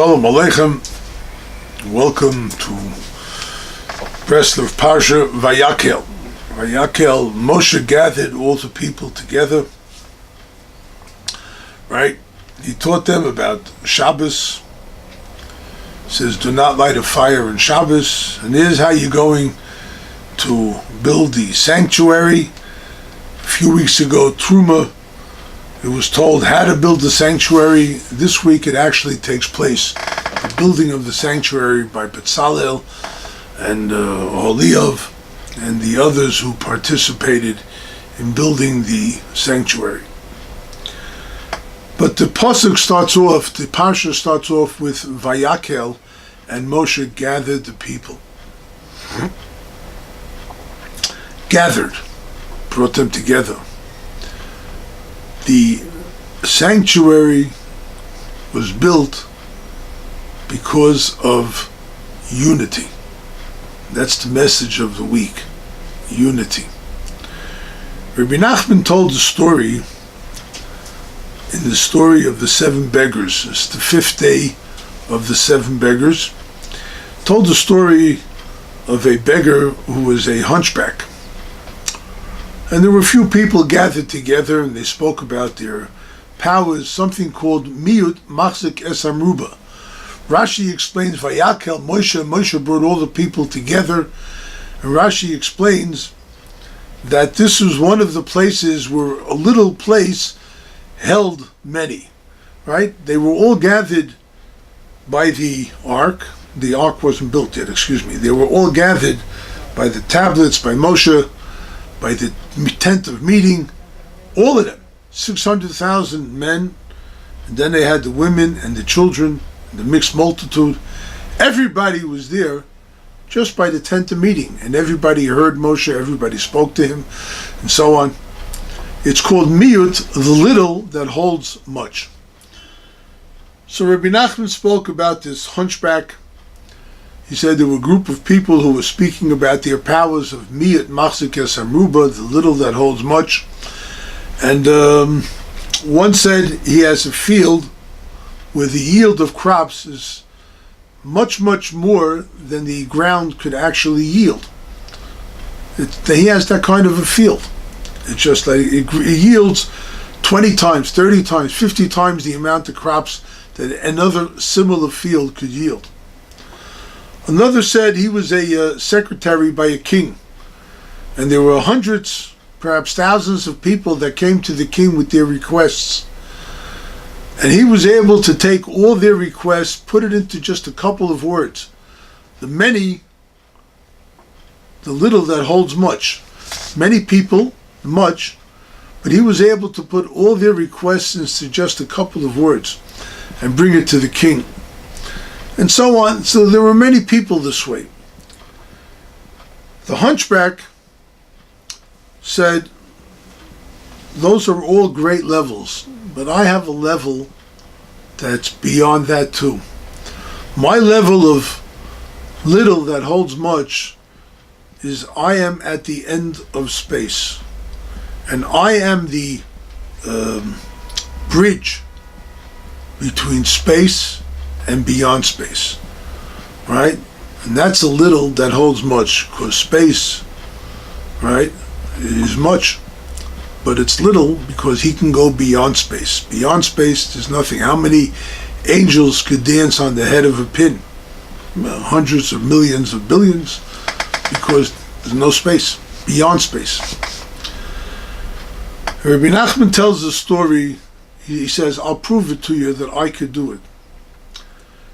Shalom Aleichem. Welcome to Breslov Parshat Vayakhel. Vayakhel, Moshe gathered all the people together, right? He taught them about Shabbos. Says, do not light a fire on Shabbos. And here's how you're going to build the sanctuary. A few weeks ago, Truma, it was told how to build the sanctuary. This week it actually takes place. The building of the sanctuary by Betzalel and Holiov and the others who participated in building the sanctuary. But the Parshat starts off with Vayakhel, and Moshe gathered the people. Gathered, brought them together. The sanctuary was built because of unity. That's the message of the week, unity. Rebbe Nachman told the story in the story of the 7 beggars. It's the 5th day of the 7 beggars. Told the story of a beggar who was a hunchback. And there were a few people gathered together and they spoke about their powers, something called Miyut Machzik Es Amruba. Rashi explains Vayakhel, Moshe brought all the people together, and Rashi explains that this was one of the places where a little place held many, right? They were all gathered by the ark. The ark wasn't built yet, They were all gathered by the tablets, by Moshe, by the tent of meeting, all of them, 600,000 men, and then they had the women and the children, and the mixed multitude. Everybody was there just by the tent of meeting, and everybody heard Moshe, everybody spoke to him, and so on. It's called Miyut, the little that holds much. So Rebbe Nachman spoke about this hunchback. He said there were a group of people who were speaking about their powers of Miyut Machzik Es Amruba, the little that holds much. And one said he has a field where the yield of crops is much, much more than the ground could actually yield. He has that kind of a field. It's just like it yields 20 times, 30 times, 50 times the amount of crops that another similar field could yield. Another said he was a secretary by a king, and there were hundreds, perhaps thousands of people that came to the king with their requests. And he was able to take all their requests, put it into just a couple of words. The many, the little that holds much. Many people, much, but he was able to put all their requests into just a couple of words and bring it to the king. And so on. So there were many people this way. The hunchback said, those are all great levels, but I have a level that's beyond that too. My level of little that holds much is I am at the end of space, and I am the bridge between space and beyond space, right? And that's a little that holds much, because space, right, is much, but it's little because he can go beyond space. Beyond space, there's nothing. How many angels could dance on the head of a pin? Hundreds of millions of billions, because there's no space, beyond space. Rebbe Nachman tells the story. He says, I'll prove it to you that I could do it.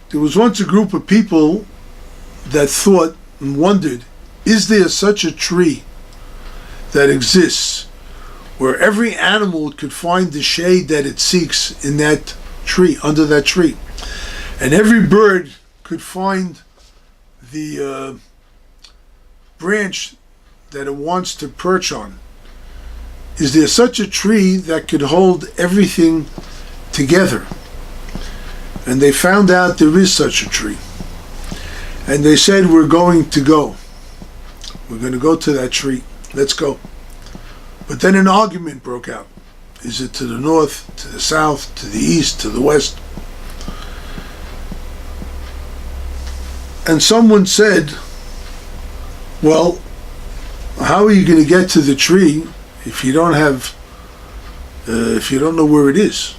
There was once a group of people that thought and wondered, is there such a tree that exists where every animal could find the shade that it seeks in that tree, under that tree, and every bird could find the branch that it wants to perch on? Is there such a tree that could hold everything together? And they found out there is such a tree. And they said, we're going to go. We're going to go to that tree. Let's go. But then an argument broke out. Is it to the north, to the south, to the east, to the west? And someone said, well, how are you going to get to the tree if you don't know where it is,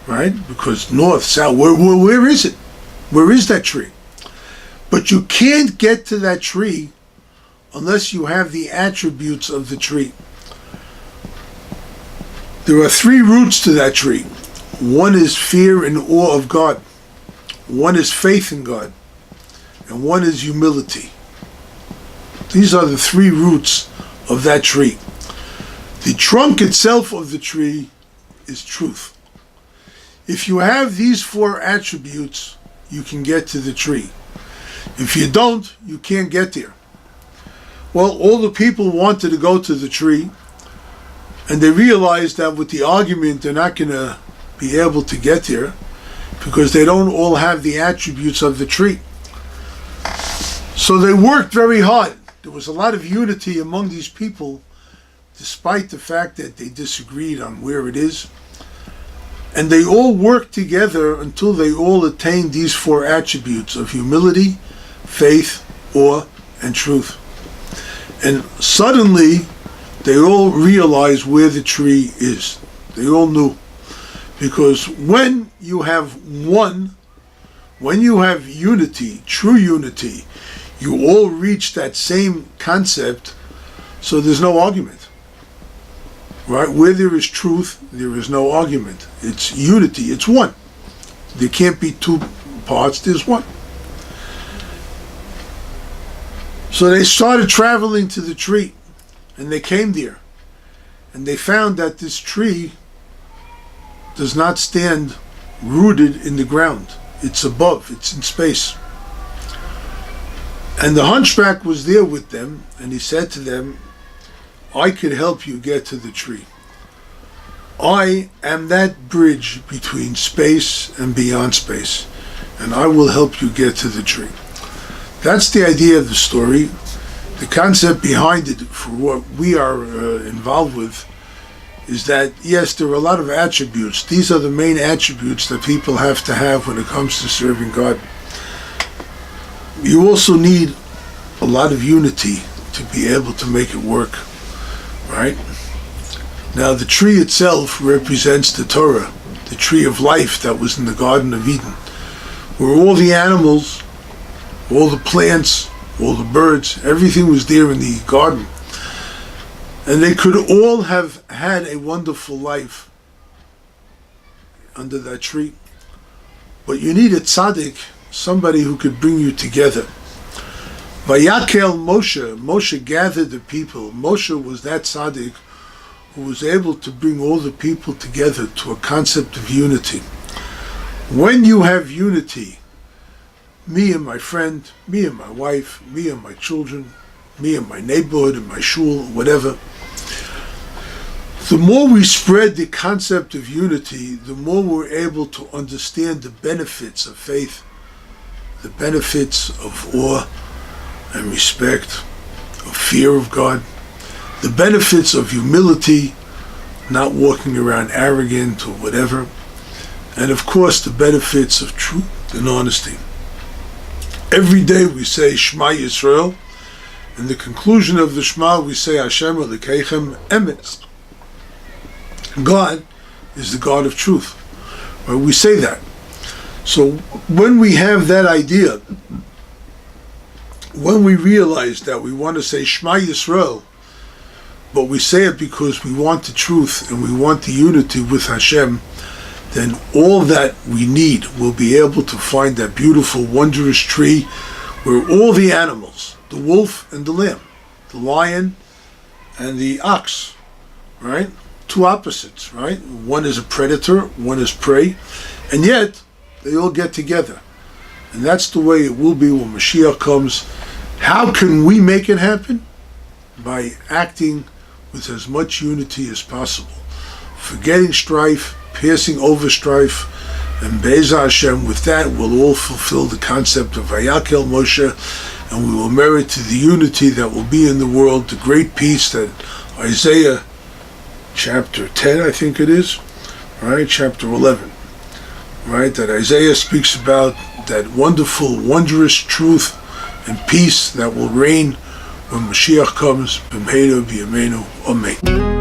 right? Because north, south, where is it? Where is that tree? But you can't get to that tree unless you have the attributes of the tree. There are 3 roots to that tree. One is fear and awe of God. One is faith in God. And one is humility. These are the 3 roots of that tree. The trunk itself of the tree is truth. If you have these 4 attributes, you can get to the tree. If you don't, you can't get there. Well, all the people wanted to go to the tree, and they realized that with the argument they're not going to be able to get there because they don't all have the attributes of the tree. So they worked very hard. There was a lot of unity among these people, despite the fact that they disagreed on where it is. And they all worked together until they all attained these 4 attributes of humility, faith, awe, and truth. And suddenly, they all realized where the tree is. They all knew. Because when you have unity, true unity, you all reach that same concept, so there's no argument. Right? Where there is truth, there is no argument. It's unity, it's one. There can't be 2 parts, there's one. So they started traveling to the tree, and they came there, and they found that this tree does not stand rooted in the ground. It's above, it's in space. And the hunchback was there with them, and he said to them, I could help you get to the tree. I am that bridge between space and beyond space, and I will help you get to the tree. That's the idea of the story. The concept behind it, for what we are involved with, is that, yes, there are a lot of attributes. These are the main attributes that people have to have when it comes to serving God. You also need a lot of unity to be able to make it work, right? Now, the tree itself represents the Torah, the tree of life that was in the Garden of Eden, where all the animals, all the plants, all the birds, everything was there in the garden. And they could all have had a wonderful life under that tree. But you need a tzaddik, somebody who could bring you together. Vayakhel Moshe gathered the people. Moshe was that tzaddik who was able to bring all the people together to a concept of unity. When you have unity, me and my friend, me and my wife, me and my children, me and my neighborhood and my shul, whatever, the more we spread the concept of unity, the more we're able to understand the benefits of faith, the benefits of awe and respect, of fear of God, the benefits of humility, not walking around arrogant or whatever, and of course the benefits of truth and honesty. Every day we say Shema Yisrael. In the conclusion of the Shema we say Hashem Elokeichem Emes. God is the God of truth. Right? We say that. So when we have that idea, when we realize that we want to say Shema Yisrael, but we say it because we want the truth and we want the unity with Hashem, then all that we need will be able to find that beautiful, wondrous tree where all the animals, the wolf and the lamb, the lion and the ox, right? 2 opposites, right? One is a predator, one is prey, and yet they all get together. And that's the way it will be when Mashiach comes. How can we make it happen? By acting with as much unity as possible, forgetting strife, passing over strife, and Be'ezah Hashem, with that we'll all fulfill the concept of Vayakhel Moshe, and we will merit to the unity that will be in the world, the great peace that Isaiah chapter 10, I think it is, right, chapter 11, right, that Isaiah speaks about, that wonderful, wondrous truth and peace that will reign when Mashiach comes. B'mheira b'yameinu. Amen.